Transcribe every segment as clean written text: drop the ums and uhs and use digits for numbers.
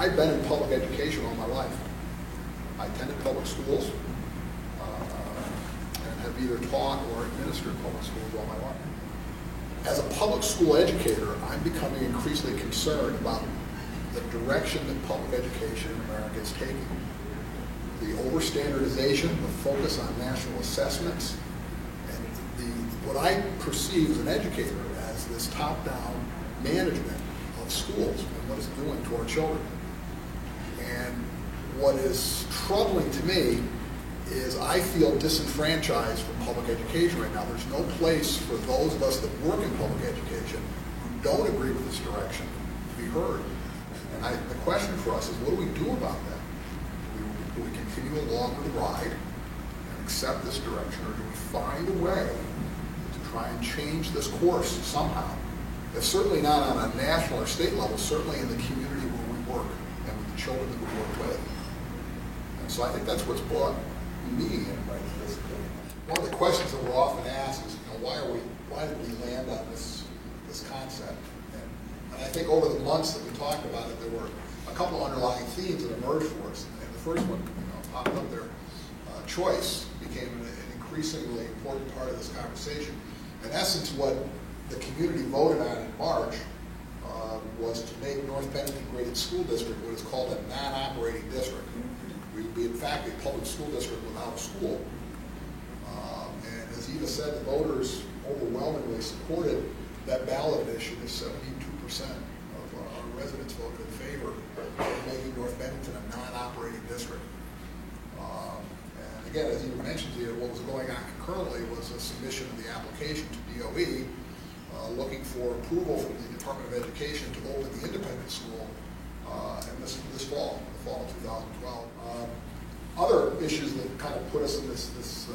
I've been in public education all my life. I attended public schools and have either taught or administered public schools all my life. As a public school educator, I'm becoming increasingly concerned about the direction that public education in America is taking. The overstandardization, the focus on national assessments, and what I perceive as an educator as this top-down management of schools and what it's doing to our children. And what is troubling to me is I feel disenfranchised from public education right now. There's no place for those of us that work in public education who don't agree with this direction to be heard. And the question for us is, what do we do about that? Do we continue along with the ride and accept this direction, or do we find a way to try and change this course somehow? It's certainly not on a national or state level, certainly in the community where we work and with the children that we work with. And so I think that's what's brought me in right at this point. One of the questions that we're often asked is, why did we land on this concept? And I think over the months that we talked about it, there were a couple underlying themes that emerged for us. And the first one, popped up there. Choice became an increasingly important part of this conversation. In essence, what the community voted on in March was to make North Bennington Graded School District what is called a non-operating district. We would be, in fact, a public school district without a school. And as Eva said, the voters overwhelmingly supported that ballot initiative. 72% of our residents voted in favor of making North Bennington a non-operating district. And again, as Eva mentioned here, what was going on concurrently was a submission of the application to DOE looking for approval from the Department of Education to open the independent school and this fall, the fall of 2012. Other issues that kind of put us in this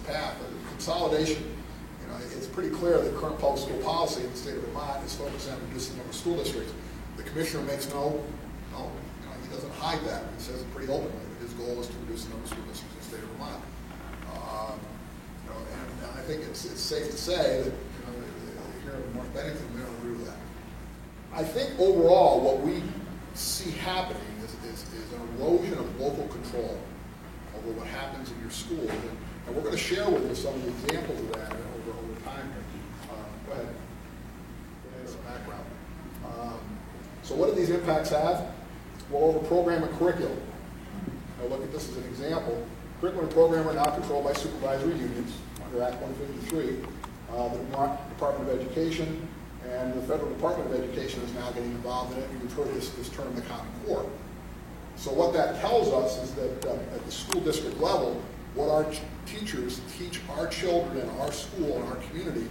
path, consolidation. It's pretty clear that current public school policy in the state of Vermont is focused on reducing the number of school districts. The commissioner makes he doesn't hide that. He says it pretty openly. His goal is to reduce the number of school districts in the state of Vermont. And I think it's safe to say that here in North Bennington, we don't agree with that. I think overall, what we see happening is an erosion of local control over what happens in your school. And we're going to share with you some of the examples of that over time. Go ahead. Some background. So what do these impacts have? Well, over program and curriculum. Now look at this as an example. Curriculum and program are now controlled by supervisory unions under Act 153. The Department of Education and the Federal Department of Education is now getting involved in it. You've heard this term, the Common Core. So what that tells us is that at the school district level, what our teachers teach our children in our school and our community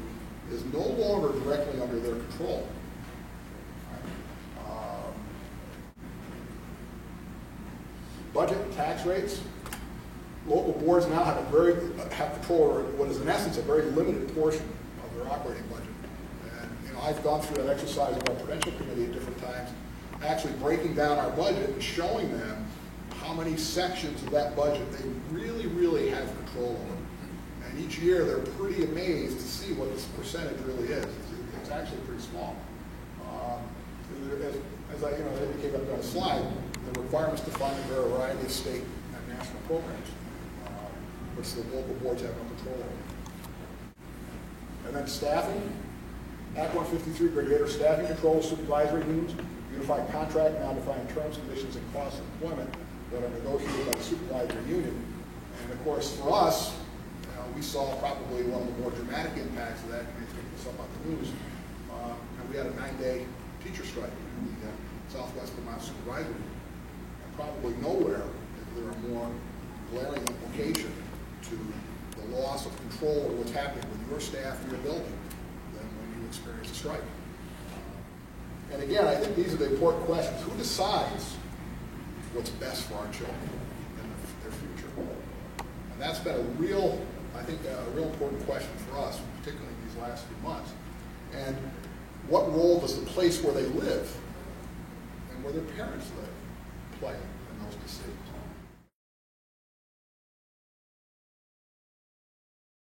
is no longer directly under their control. Budget and tax rates. Local boards now have control over what is in essence a very limited portion of their operating budget. And I've gone through that exercise with our Prudential Committee at different times, actually breaking down our budget and showing them how many sections of that budget they really, really have control over. And each year they're pretty amazed to see what this percentage really is. It's actually pretty small. As I indicated up on the slide, the requirements to fund a variety of state and national programs, which the local boards have no control over. And then staffing. Act 153 Brigadier staffing controls supervisory unions. Unified contract now define terms, conditions, and costs of employment that are negotiated by the supervisory union. And of course, for us, we saw probably one of the more dramatic impacts of that. You may pick this up on the news. We had a 9-day teacher strike in the Southwest Vermont supervisory union. And probably nowhere is there a more glaring implication to the loss of control of what's happening with your staff in your building than when you experience a strike. And again, I think these are the important questions. Who decides what's best for our children and their future? And that's been a real important question for us, particularly in these last few months. And what role does the place where they live and where their parents live play in those decisions?